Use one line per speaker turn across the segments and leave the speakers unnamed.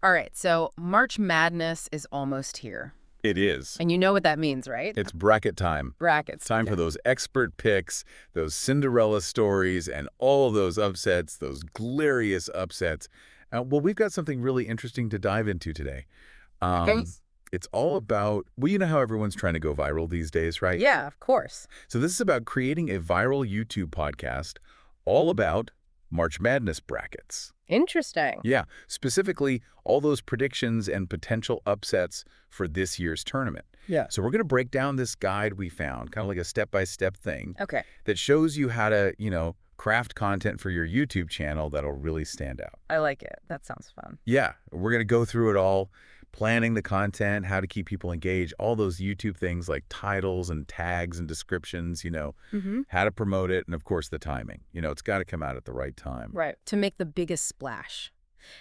All right, so March Madness is almost here.
It is.
And you know what that means, right?
It's bracket time.
Brackets.
Time for those expert picks, those Cinderella stories, and all those upsets, those glorious upsets. Well, we've got something really interesting to dive into today.
Okay.
It's all about, well, you know how everyone's trying to go viral these days, right?
Yeah, of course.
So this is about creating a viral YouTube podcast all about March Madness brackets.
Interesting.
Yeah, specifically all those predictions and potential upsets for this year's tournament.
Yeah.
So we're going to break down this guide we found, kind of like a step-by-step thing
Okay.
that shows you how to, craft content for your YouTube channel that'll really stand out.
I like it. That sounds fun.
Yeah, we're going to go through it all, planning the content, how to keep people engaged, all those YouTube things like titles and tags and descriptions, how to promote it, and of course the timing. It's got to come out at the right time.
Right. To make the biggest splash.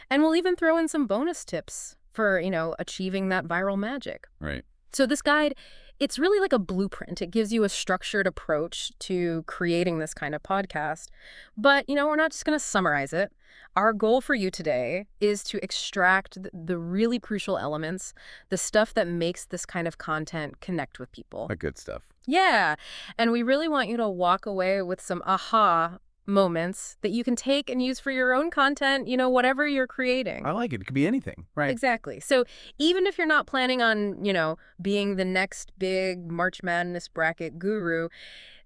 And we'll even throw in some bonus tips for, achieving that viral magic.
Right.
So this guide, it's really like a blueprint. It gives you a structured approach to creating this kind of podcast. But, we're not just going to summarize it. Our goal for you today is to extract the really crucial elements, the stuff that makes this kind of content connect with people.
The good stuff.
Yeah. And we really want you to walk away with some aha moments that you can take and use for your own content, whatever you're creating.
I like it. It could be anything. Right.
Exactly. So even if you're not planning on, being the next big March Madness bracket guru,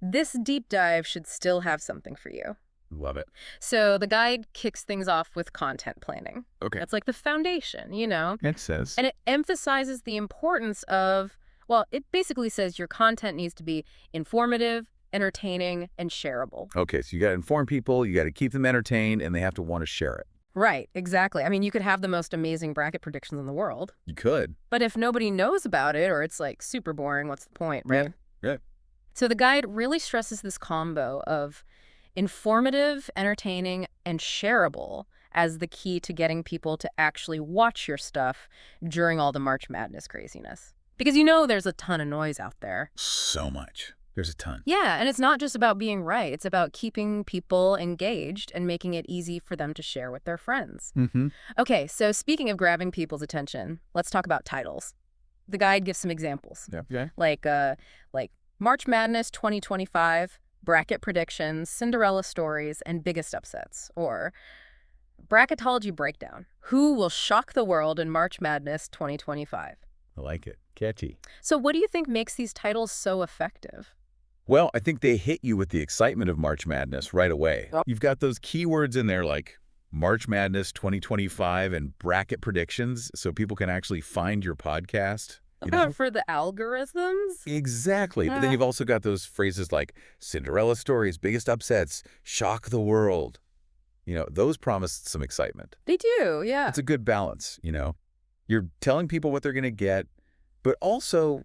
this deep dive should still have something for you.
Love it.
So the guide kicks things off with content planning.
Okay.
That's like the foundation,
It says.
And it emphasizes the importance of, well, it basically says your content needs to be informative, entertaining, and shareable.
Okay, so you got to inform people, you got to keep them entertained, and they have to want to share it.
Right, exactly. I mean, you could have the most amazing bracket predictions in the world.
You could.
But if nobody knows about it or it's like super boring, what's the point, right?
Yeah.
So the guide really stresses this combo of informative, entertaining, and shareable as the key to getting people to actually watch your stuff during all the March Madness craziness. Because there's a ton of noise out there.
So much. There's a ton.
Yeah, and it's not just about being right. It's about keeping people engaged and making it easy for them to share with their friends.
Mm-hmm.
Okay, so speaking of grabbing people's attention, let's talk about titles. The guide gives some examples.
Yeah. Okay.
Like March Madness 2025, bracket predictions, Cinderella stories, and biggest upsets. Or Bracketology breakdown. Who will shock the world in March Madness 2025?
I like it. Catchy.
So what do you think makes these titles so effective?
Well, I think they hit you with the excitement of March Madness right away.
Oh.
You've got those keywords in there like March Madness 2025 and bracket predictions, so people can actually find your podcast.
For the algorithms?
Exactly. But then you've also got those phrases like Cinderella stories, biggest upsets, shock the world. Those promise some excitement.
They do, yeah.
It's a good balance, You're telling people what they're going to get, but also,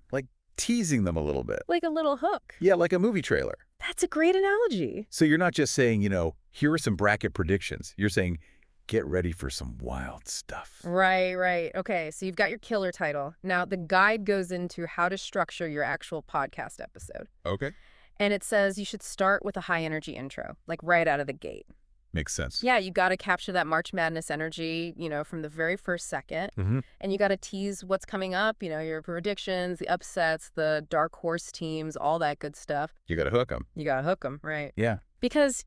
teasing them a little bit.
Like a little hook.
Yeah, like a movie trailer.
That's a great analogy.
So you're not just saying, here are some bracket predictions. You're saying, get ready for some wild stuff.
Right. Okay, so you've got your killer title. Now, the guide goes into how to structure your actual podcast episode.
Okay.
And it says you should start with a high-energy intro, like right out of the gate.
Makes sense.
Yeah, you got to capture that March Madness energy, from the very first second.
Mm-hmm.
And you got to tease what's coming up, your predictions, the upsets, the dark horse teams, all that good stuff.
You got to hook them.
You got to hook them, right?
Yeah.
Because,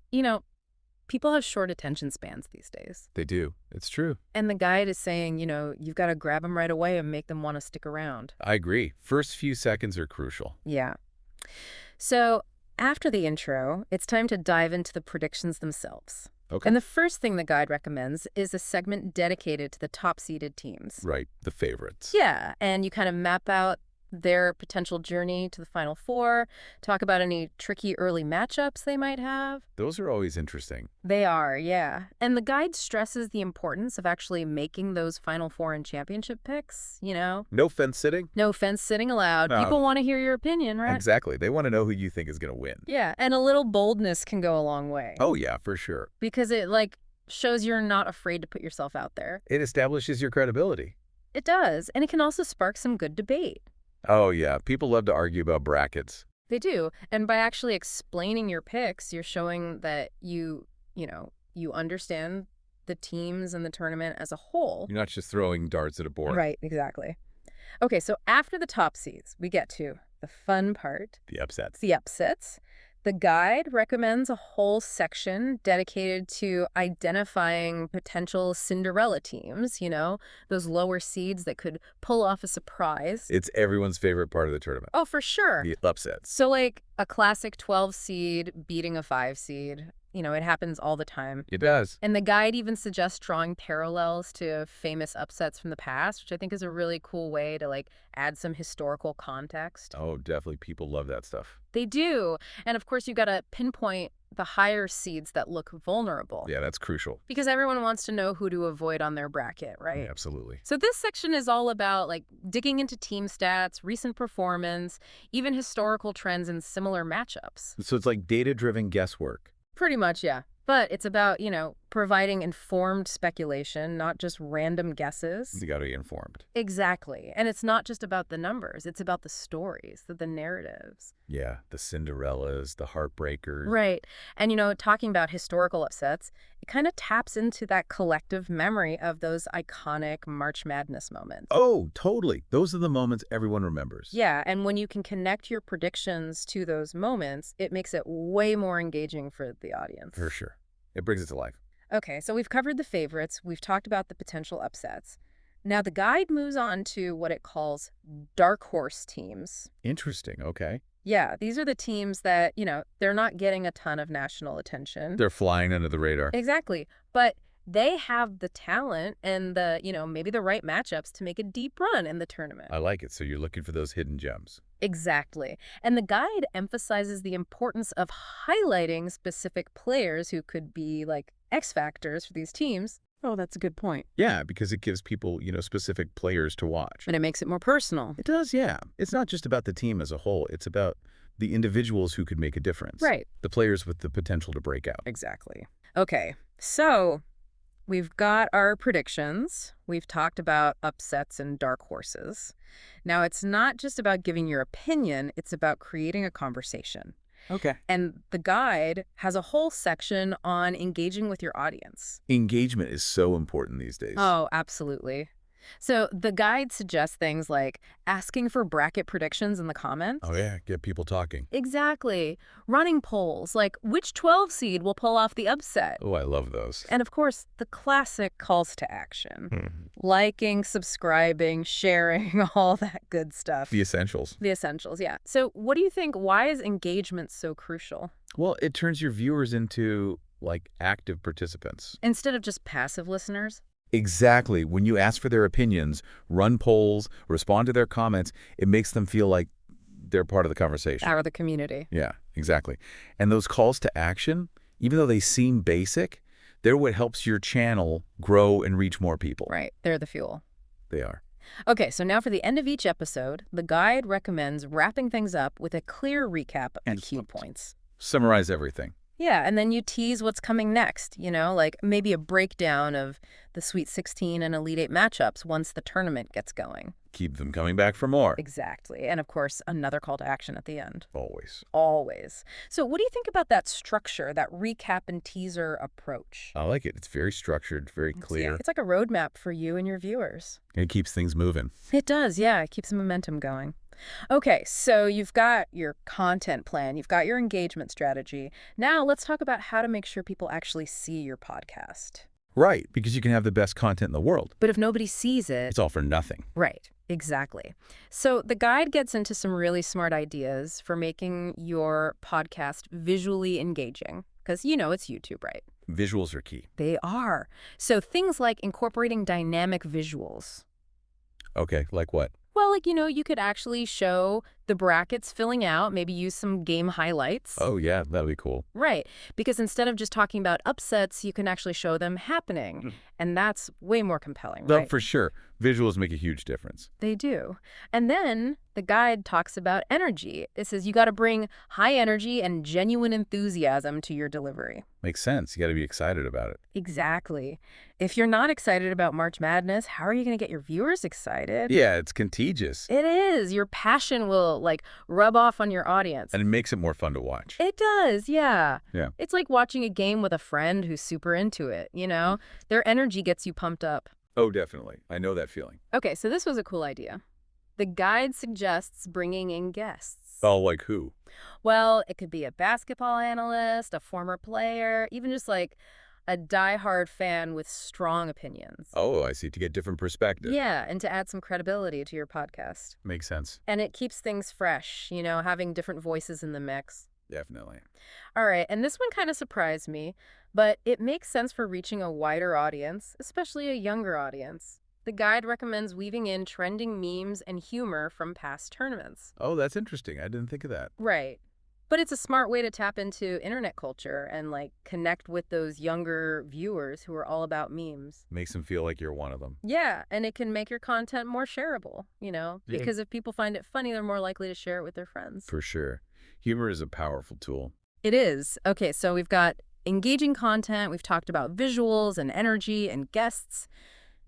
people have short attention spans these days.
They do. It's true.
And the guide is saying, you've got to grab them right away and make them want to stick around.
I agree. First few seconds are crucial.
Yeah. So after the intro, it's time to dive into the predictions themselves.
Okay.
And the first thing the guide recommends is a segment dedicated to the top-seeded teams.
Right. The favorites.
Yeah, and you kind of map out their potential journey to the Final Four, talk about any tricky early matchups they might have.
Those are always interesting.
They are, yeah. And the guide stresses the importance of actually making those Final Four and championship picks,
No fence sitting?
No fence sitting allowed.
No.
People want to hear your opinion, right?
Exactly. They want to know who you think is going to win.
Yeah, and a little boldness can go a long way.
Oh, yeah, for sure.
Because it, shows you're not afraid to put yourself out there.
It establishes your credibility.
It does, and it can also spark some good debate.
Oh, yeah. People love to argue about brackets.
They do. And by actually explaining your picks, you're showing that you understand the teams and the tournament as a whole.
You're not just throwing darts at a board.
Right, exactly. Okay, so after the top seeds, we get to the fun part.
The upsets.
The upsets. The guide recommends a whole section dedicated to identifying potential Cinderella teams, those lower seeds that could pull off a surprise.
It's everyone's favorite part of the tournament.
Oh, for sure.
The upsets.
So like a classic 12 seed beating a 5 seed. It happens all the time.
It does.
And the guide even suggests drawing parallels to famous upsets from the past, which I think is a really cool way to add some historical context.
Oh, definitely. People love that stuff.
They do. And of course, you got to pinpoint the higher seeds that look vulnerable.
Yeah, that's crucial.
Because everyone wants to know who to avoid on their bracket, right?
Yeah, absolutely.
So this section is all about digging into team stats, recent performance, even historical trends in similar matchups.
So it's like data-driven guesswork.
Pretty much, yeah. But it's about, providing informed speculation, not just random guesses.
You got to be informed.
Exactly. And it's not just about the numbers. It's about the stories, the narratives.
Yeah, the Cinderellas, the heartbreakers.
Right. And, talking about historical upsets, it kind of taps into that collective memory of those iconic March Madness moments.
Oh, totally. Those are the moments everyone remembers.
Yeah, and when you can connect your predictions to those moments, it makes it way more engaging for the audience.
For sure. It brings it to life.
Okay, so we've covered the favorites. We've talked about the potential upsets. Now the guide moves on to what it calls dark horse teams.
Interesting. Okay.
Yeah, these are the teams that, they're not getting a ton of national attention.
They're flying under the radar.
Exactly. But they have the talent and the, maybe the right matchups to make a deep run in the tournament.
I like it. So you're looking for those hidden gems.
Exactly. And the guide emphasizes the importance of highlighting specific players who could be X factors for these teams. Oh, that's a good point.
Yeah, because it gives people, specific players to watch.
And it makes it more personal.
It does, yeah. It's not just about the team as a whole. It's about the individuals who could make a difference.
Right.
The players with the potential to break out.
Exactly. Okay, so we've got our predictions. We've talked about upsets and dark horses. Now, it's not just about giving your opinion. It's about creating a conversation.
Okay.
And the guide has a whole section on engaging with your audience.
Engagement is so important these days.
Oh, absolutely. So the guide suggests things like asking for bracket predictions in the comments.
Oh, yeah. Get people talking.
Exactly. Running polls like which 12 seed will pull off the upset.
Oh, I love those.
And of course, the classic calls to action. Liking, subscribing, sharing, all that good stuff.
The essentials.
The essentials, yeah. So what do you think? Why is engagement so crucial?
Well, it turns your viewers into, active participants.
Instead of just passive listeners?
Exactly. When you ask for their opinions, run polls, respond to their comments, it makes them feel like they're part of the conversation.
Or the community.
Yeah, exactly. And those calls to action, even though they seem basic, they're what helps your channel grow and reach more people.
Right. They're the fuel.
They are.
Okay, so now for the end of each episode, the guide recommends wrapping things up with a clear recap of the key points.
Summarize everything.
Yeah, and then you tease what's coming next, maybe a breakdown of the Sweet 16 and Elite 8 matchups once the tournament gets going.
Keep them coming back for more.
Exactly. And of course, another call to action at the end.
Always.
Always. So what do you think about that structure, that recap and teaser approach?
I like it. It's very structured, very clear.
It's like a roadmap for you and your viewers.
And it keeps things moving.
It does, yeah. It keeps the momentum going. Okay, so you've got your content plan, you've got your engagement strategy. Now let's talk about how to make sure people actually see your podcast.
Right, because you can have the best content in the world.
But if nobody sees it...
It's all for nothing.
Right, exactly. So the guide gets into some really smart ideas for making your podcast visually engaging. Because, it's YouTube, right?
Visuals are key.
They are. So things like incorporating dynamic visuals.
Okay, like what?
Well, you could actually show the brackets filling out, maybe use some game highlights.
Oh, yeah, that'd be cool.
Right, because instead of just talking about upsets, you can actually show them happening. And that's way more compelling, right?
For sure. Visuals make a huge difference.
They do. And then the guide talks about energy. It says you got to bring high energy and genuine enthusiasm to your delivery.
Makes sense. You got to be excited about it.
Exactly. If you're not excited about March Madness, how are you going to get your viewers excited?
Yeah, it's contagious.
It is. Your passion will like rub off on your audience.
And it makes it more fun to watch.
It does, yeah.
Yeah.
It's like watching a game with a friend who's super into it, you know? Their energy gets you pumped up.
Oh, definitely. I know that feeling.
Okay, so this was a cool idea. The guide suggests bringing in guests.
Oh, like who?
Well, it could be a basketball analyst, a former player, even just like a diehard fan with strong opinions.
Oh, I see. To get different perspective.
Yeah, and to add some credibility to your podcast.
Makes sense.
And it keeps things fresh, you know, having different voices in the mix.
Definitely.
All right, and this one kind of surprised me, but it makes sense for reaching a wider audience, especially a younger audience. The guide recommends weaving in trending memes and humor from past tournaments.
Oh, that's interesting. I didn't think of that.
Right. But it's a smart way to tap into internet culture and like connect with those younger viewers who are all about memes.
Makes them feel like you're one of them.
Yeah, and it can make your content more shareable,
Yeah.
because if people find it funny, they're more likely to share it with their friends.
For sure. Humor is a powerful tool.
It is. Okay, so we've got engaging content, we've talked about visuals and energy and guests.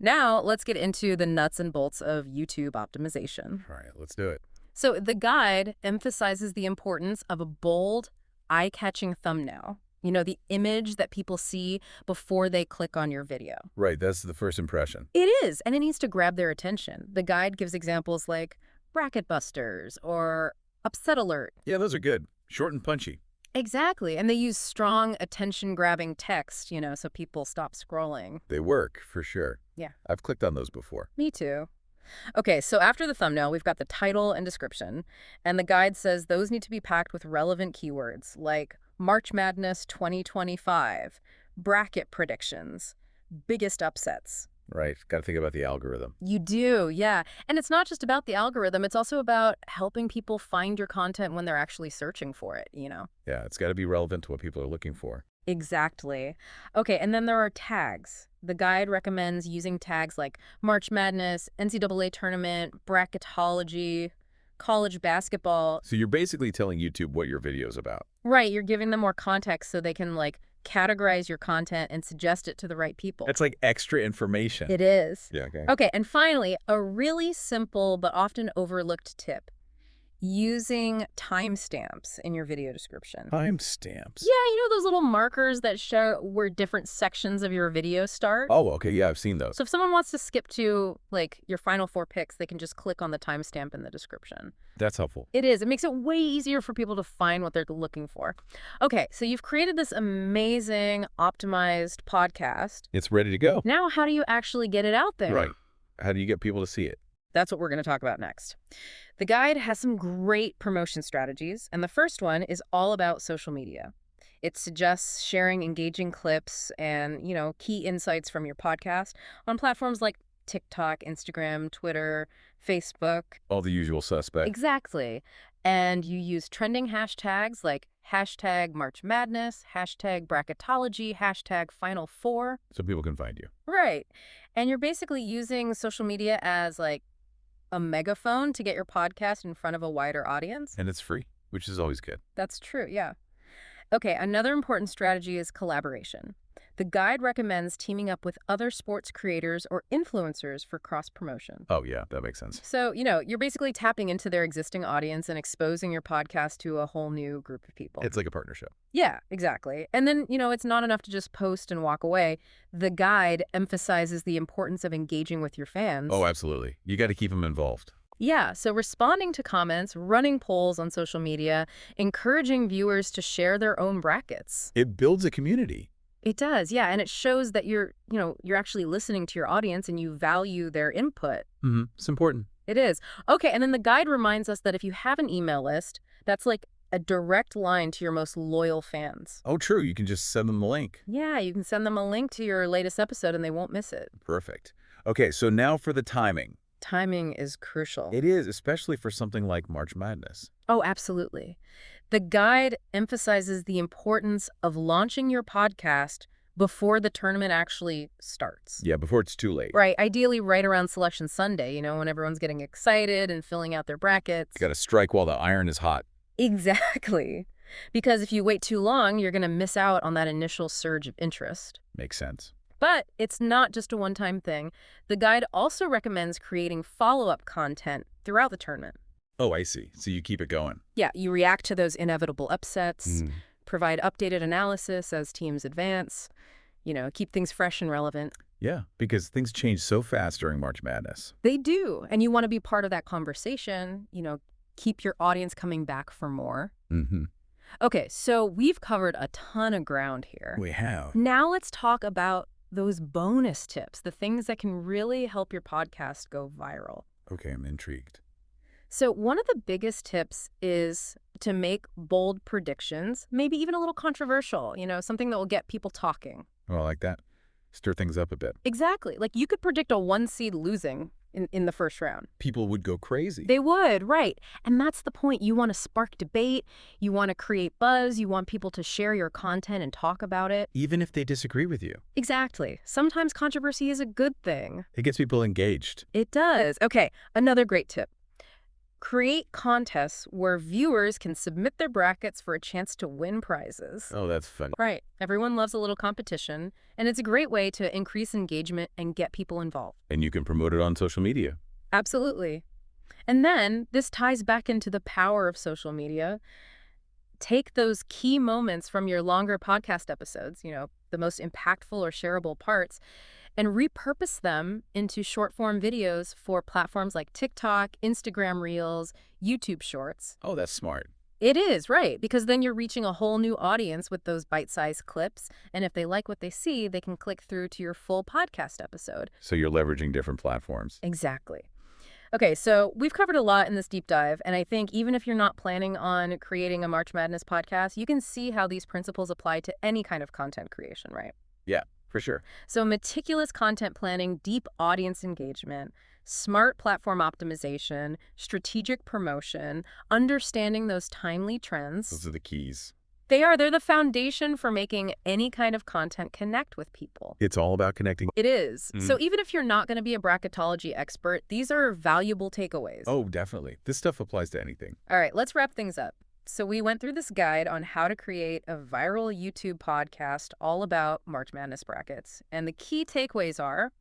Now, let's get into the nuts and bolts of YouTube optimization.
All right, let's do it.
So the guide emphasizes the importance of a bold, eye-catching thumbnail. You know, the image that people see before they click on your video.
Right, that's the first impression.
It is, and it needs to grab their attention. The guide gives examples like bracket busters or upset alert.
Yeah, those are good. Short and punchy.
Exactly, and they use strong, attention-grabbing text, so people stop scrolling.
They work, for sure.
Yeah.
I've clicked on those before.
Me too. Okay, so after the thumbnail, we've got the title and description, and the guide says those need to be packed with relevant keywords like March Madness 2025, bracket predictions, biggest upsets.
Right, got to think about the algorithm.
You do, yeah. And it's not just about the algorithm, it's also about helping people find your content when they're actually searching for it.
Yeah, it's got to be relevant to what people are looking for.
Exactly. Okay, and then there are tags. The guide recommends using tags like March Madness, NCAA tournament, bracketology, college basketball.
So you're basically telling YouTube what your video's about.
Right, you're giving them more context so they can categorize your content and suggest it to the right people.
That's like extra information.
It is.
Yeah, okay.
Okay, and finally, a really simple but often overlooked tip. Using timestamps in your video description.
Timestamps?
Yeah, those little markers that show where different sections of your video start.
Oh, okay, yeah, I've seen those.
So if someone wants to skip to, your final 4 picks, they can just click on the timestamp in the description.
That's helpful.
It is. It makes it way easier for people to find what they're looking for. Okay, so you've created this amazing, optimized podcast.
It's ready to go.
Now, how do you actually get it out there?
Right. How do you get people to see it?
That's what we're going to talk about next. The guide has some great promotion strategies, and the first one is all about social media. It suggests sharing engaging clips and, key insights from your podcast on platforms like TikTok, Instagram, Twitter, Facebook.
All the usual suspects.
Exactly. And you use trending hashtags like hashtag March Madness, hashtag Bracketology, hashtag Final Four.
So people can find you.
Right. And you're basically using social media as a megaphone to get your podcast in front of a wider audience.
And it's free, which is always good.
That's true, yeah. Okay, another important strategy is collaboration. The guide recommends teaming up with other sports creators or influencers for cross-promotion.
Oh, yeah, that makes sense.
So, you're basically tapping into their existing audience and exposing your podcast to a whole new group of people.
It's like a partnership.
Yeah, exactly. And then, it's not enough to just post and walk away. The guide emphasizes the importance of engaging with your fans.
Oh, absolutely. You got to keep them involved.
Yeah, so responding to comments, running polls on social media, encouraging viewers to share their own brackets.
It builds a community.
It does, yeah, and it shows that you're actually listening to your audience and you value their input.
Mm-hmm. It's important.
It is. Okay, and then the guide reminds us that if you have an email list, that's like a direct line to your most loyal fans.
Oh, true. You can just send them the link.
Yeah, you can send them a link to your latest episode and they won't miss it.
Perfect. Okay, so now for the timing.
Timing is crucial.
It is, especially for something like March Madness.
Oh, absolutely. The guide emphasizes the importance of launching your podcast before the tournament actually starts.
Yeah, before it's too late.
Right. Ideally right around Selection Sunday, when everyone's getting excited and filling out their brackets.
You got to strike while the iron is hot.
Exactly. Because if you wait too long, you're going to miss out on that initial surge of interest.
Makes sense.
But it's not just a one-time thing. The guide also recommends creating follow-up content throughout the tournament.
Oh, I see. So you keep it going.
Yeah, you react to those inevitable upsets,
Mm.
provide updated analysis as teams advance, keep things fresh and relevant.
Yeah, because things change so fast during March Madness.
They do, and you want to be part of that conversation, keep your audience coming back for more.
Mm-hmm.
Okay, so we've covered a ton of ground here.
We have.
Now let's talk about those bonus tips, the things that can really help your podcast go viral.
Okay, I'm intrigued.
So one of the biggest tips is to make bold predictions, maybe even a little controversial, something that will get people talking.
Oh, I like that. Stir things up a bit.
Exactly. Like you could predict a one seed losing in the first round.
People would go crazy.
They would, right. And that's the point. You want to spark debate. You want to create buzz. You want people to share your content and talk about it.
Even if they disagree with you.
Exactly. Sometimes controversy is a good thing.
It gets people engaged.
It does. Okay, another great tip. Create contests where viewers can submit their brackets for a chance to win prizes.
Oh, that's fun.
Right. Everyone loves a little competition, and it's a great way to increase engagement and get people involved.
And you can promote it on social media.
Absolutely. And then this ties back into the power of social media. Take those key moments from your longer podcast episodes, the most impactful or shareable parts, and repurpose them into short-form videos for platforms like TikTok, Instagram Reels, YouTube Shorts.
Oh, that's smart.
It is, right, because then you're reaching a whole new audience with those bite-sized clips, and if they like what they see, they can click through to your full podcast episode.
So you're leveraging different platforms.
Exactly. Okay, so we've covered a lot in this deep dive, and I think even if you're not planning on creating a March Madness podcast, you can see how these principles apply to any kind of content creation, right?
Yeah, for sure.
So meticulous content planning, deep audience engagement, smart platform optimization, strategic promotion, understanding those timely trends.
Those are the keys.
They're the foundation for making any kind of content connect with people.
It's all about connecting.
It is.
Mm.
So even if you're not going to be a bracketology expert, these are valuable takeaways.
Oh, definitely. This stuff applies to anything.
All right, let's wrap things up. So we went through this guide on how to create a viral YouTube podcast all about March Madness brackets. And the key takeaways are: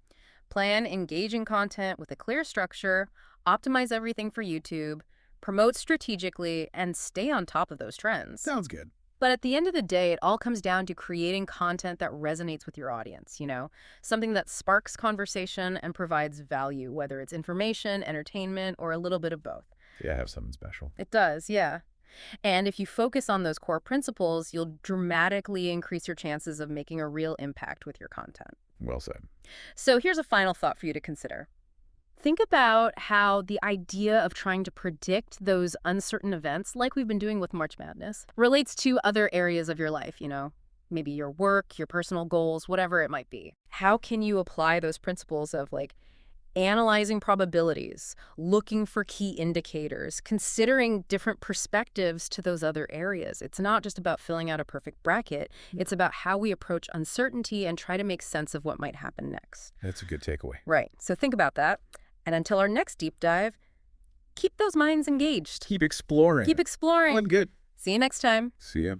plan engaging content with a clear structure, optimize everything for YouTube, promote strategically, and stay on top of those trends.
Sounds good.
But at the end of the day, it all comes down to creating content that resonates with your audience, something that sparks conversation and provides value, whether it's information, entertainment, or a little bit of both.
Yeah, I have something special.
It does, yeah. And if you focus on those core principles, you'll dramatically increase your chances of making a real impact with your content.
Well said.
So here's a final thought for you to consider. Think about how the idea of trying to predict those uncertain events, like we've been doing with March Madness, relates to other areas of your life, maybe your work, your personal goals, whatever it might be. How can you apply those principles of analyzing probabilities, looking for key indicators, considering different perspectives to those other areas? It's not just about filling out a perfect bracket. It's about how we approach uncertainty and try to make sense of what might happen next.
That's a good takeaway.
Right. So think about that. And until our next deep dive, keep those minds engaged.
Keep exploring.
Keep exploring.
Good.
See you next time.
See ya.